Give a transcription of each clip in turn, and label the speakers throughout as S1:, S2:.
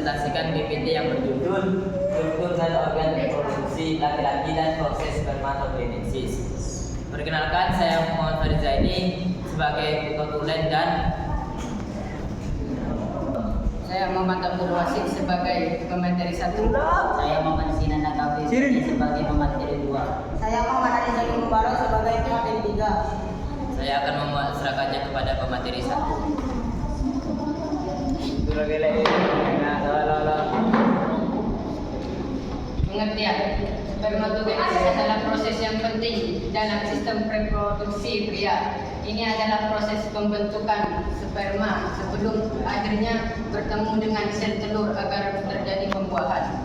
S1: presentasikan PPT yang berjudul Struktur dan Organ Reproduksi Laki-laki dan Proses Spermatogenesis. Perkenalkan, saya Muhammad Farid Zaini sebagai tulen dan
S2: saya Muhammad Abdul Wasid sebagai pemateri 1.
S3: Saya Muhammad Sinan Nakafi sebagai pemateri 2.
S4: Saya Muhammad Ali Zaini Mubarak sebagai pemateri 3.
S1: Saya akan memasrahkannya kepada pemateri 1.
S2: Pengertian: spermatogenesis adalah proses yang penting dalam sistem reproduksi pria. Ini adalah proses pembentukan sperma sebelum akhirnya bertemu dengan sel telur agar terjadi pembuahan.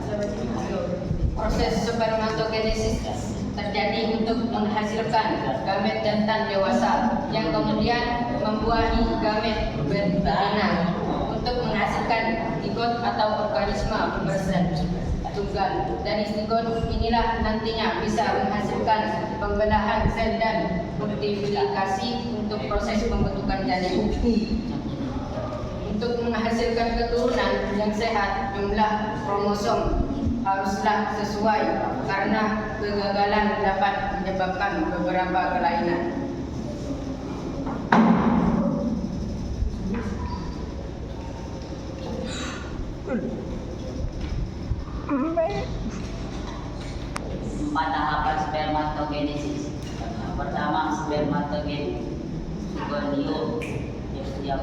S2: Proses spermatogenesis terjadi untuk menghasilkan gamet jantan dewasa yang kemudian membuahi gamet betina untuk menghasilkan zigot atau organisme bersel tunggal. Dari zigot inilah nantinya bisa menghasilkan pembelahan sel dan multiplikasi untuk proses pembentukan janin. Untuk menghasilkan keturunan yang sehat, jumlah kromosom haruslah sesuai karena kegagalan dapat menyebabkan beberapa kelainan.
S3: Empat tahapan spermatogenesis. Yang pertama, spermatogen gonio yang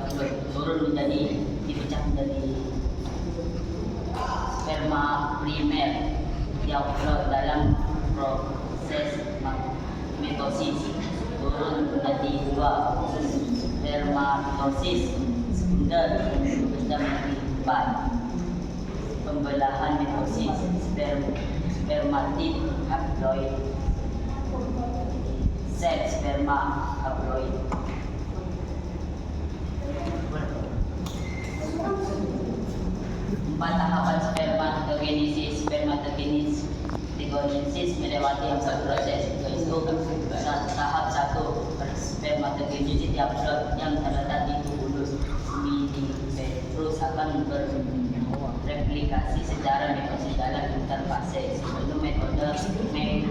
S3: turun menjadi dipecah menjadi sperma primer yang dalam proses mitosis turun menjadi 2 spermatosis sekunder menjadi 4 pembelahan mitosis spermatid haploid sel sperma haploid. Empat tahapan spermatogenesis melewati 4 proses, yaitu tahap 1 spermatogenesis yang terletak di tubulus millipetrus akan bereplikasi secara mitosis dalam interfase sebelum metode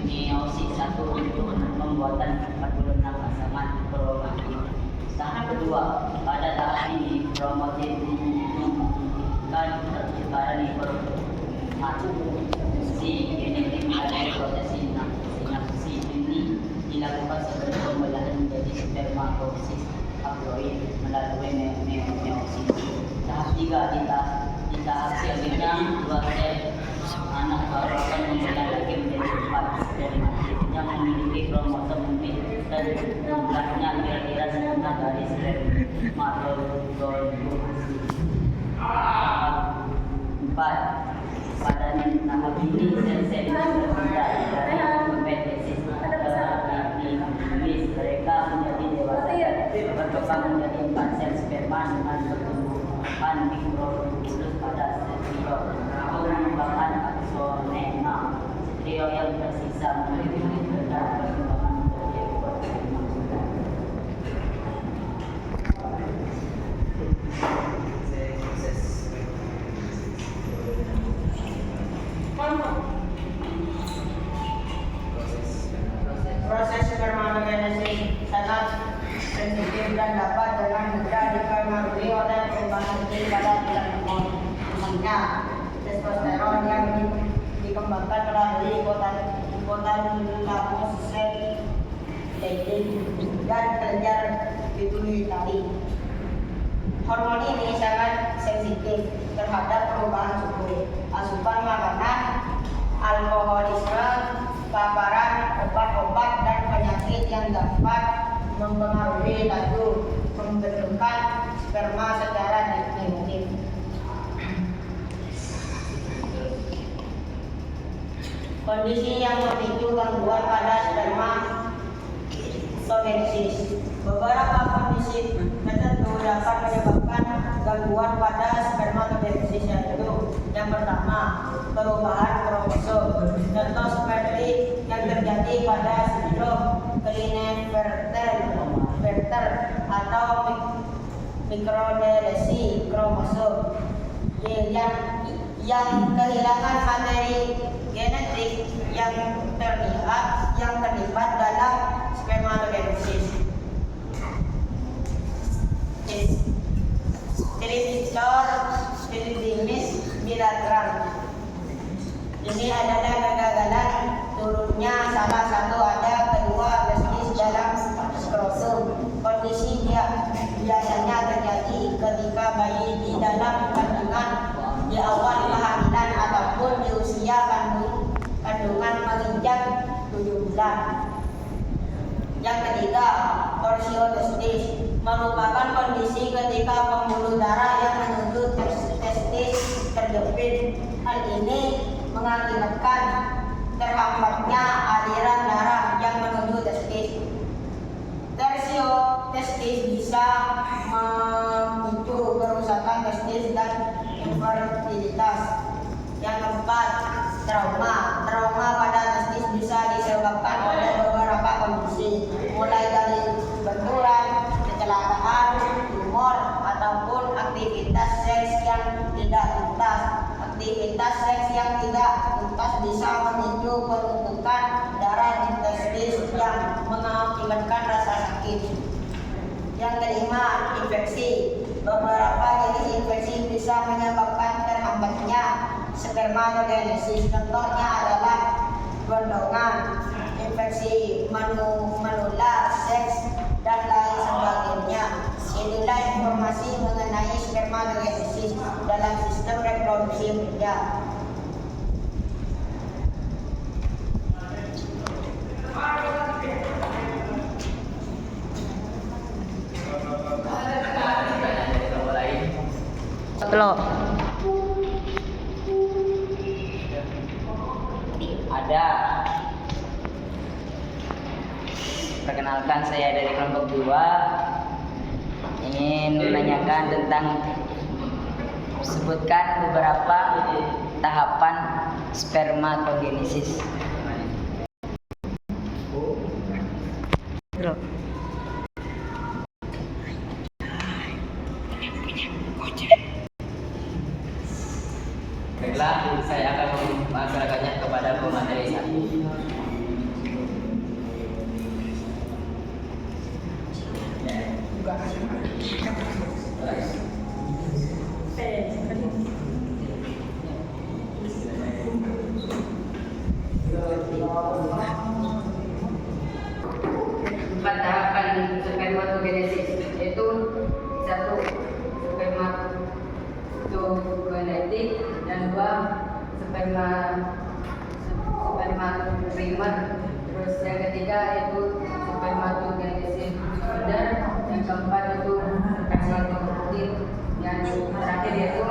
S3: meiosis 1 untuk pembuatan 46 pasangan kromatin. Tahap kedua, pada tahap ini kromatin dan pertukaran informasi genetik dari proses sinapsi ini dilakukan sebelum pembelahan menjadi spermatosis haploid melalui meiosis. Tahap 3, di tahap selanjutnya 2 sel anak baru akan membelah lagi menjadi 4 spermatid yang memiliki kromosom unik dan jumlahnya kira-kira setengah dari spermatozoa. 4. Pada tahap ini sel-sel berpindah dari kompetensi aktivis mereka menjadi dewasa berkembang menjadi 4 sel sperma dengan pertumbuhan mikrotubulus pada striol untuk mengembangkan aksonema. Striol yang tersisa memiliki perkembangan menjadi ekor sperma.
S4: Proses spermatogenesis sangat sensitif dan dapat dengan mudah dipengaruhi oleh perubahan genetik pada tulang imunnya. Testosteron yang dikembangkan melalui hipotalamus sel dan kelenjar pituitari. Hormon ini sangat sensitif terhadap perubahan suhu, asupan makanan, alkoholisme, paparan obat-obat dan penyakit yang dapat mempengaruhi laju pembentukan sperma secara negatif. Kondisi yang memicu gangguan pada spermatogenesis. Beberapa kondisi tertentu dapat menyebabkan gangguan pada spermatogenesis, yaitu yang pertama, perubahan kromosom. Contoh seperti yang terjadi pada sindrom Klinefelter atau mikrodelesi kromosom Y yang yang kehilangan materi genetik yang terlibat dalam spermatogenesis. Triticor Tridimis bilateral. Ini adalah kegagalan turunnya salah satu ada kedua testis dalam skrosum. Kondisi biasanya terjadi ketika bayi di dalam kandungan di awal kehamilan ataupun di usia kandungan menginjak 7 bulan. Yang ketiga, torsiotestis merupakan kondisi ketika pembuluh darah yang menuju testis terjepit. Hal ini mengakibatkan terhambatnya aliran darah yang menuju testis. Tersiotestis bisa memicu kerusakan testis dan infertilitas. Yang keempat, trauma. Trauma pada testis bisa disebabkan oleh beberapa kondisi, mulai dari benturan, kecelakaan, tumor, ataupun aktivitas seks yang tidak tuntas. Aktivitas seks yang tidak tuntas bisa memicu penumpukan darah di testis yang mengakibatkan rasa sakit. Yang kelima, infeksi. Beberapa jenis infeksi bisa menyebabkan terhambatnya spermatogenesis. Contohnya adalah gondongan, infeksi menular, seks, dan lain sebagainya. Inilah informasi mengenai spermatogenesis dalam sistem reproduksi pria.
S3: Telok.
S1: Ada. Perkenalkan, saya dari kelompok 2 ingin menanyakan tentang sebutkan beberapa tahapan spermatogenesis. Baiklah, saya akan memasarkannya kepada pemateri satu.
S2: Empat tahapan spermatogenesis, yaitu 1. Spermatogenetik, dan 2. Spermatoprimer. Terus yang ketiga itu spermatogenesis sekunder, yang keempat itu spermatogenesis, yang terakhir yaitu